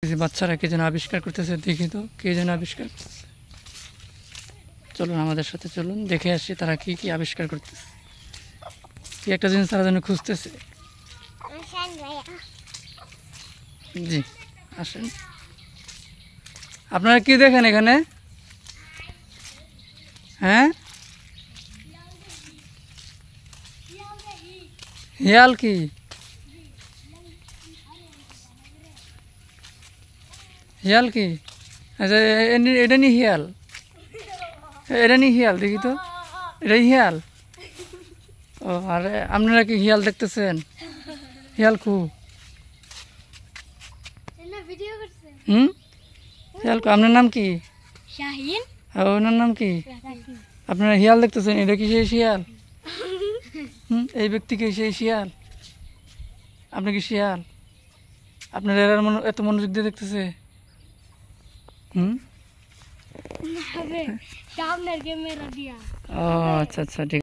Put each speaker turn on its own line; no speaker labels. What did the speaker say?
বাচ্চারা কে যেন আবিষ্কার করতেছে, দেখি তো কে যেন আবিষ্কার করতেছে। চলুন আমাদের সাথে চলুন, দেখে আসি তারা কি কি আবিষ্কার করতেছে। কি একটা জিনিস তারা যেন খুঁজতেছে। জি আসেন। আপনারা কি দেখেন এখানে? হ্যাঁ, হিয়াল কি? হিয়াল কি? আচ্ছা, এটা নি হিয়াল, এটা নি হিয়াল, দেখি তো এটাই হিয়াল। ও, আর আপনারা কি হিয়াল দেখতেছেন? হিয়াল কু? হুম, হিয়াল কু? আপনার নাম কি?
শাহিন।
আর ওনার নাম কি? আপনারা হিয়াল দেখতেছেন, এটা কি সেই শিয়াল? এই ব্যক্তি কি সেই শিয়াল? আপনি কি শিয়াল? আপনার এরা এত মনোযোগ দিয়ে দেখতেছে?
সামনের ক্যামেরা দিয়া।
ও আচ্ছা আচ্ছা, ঠিক।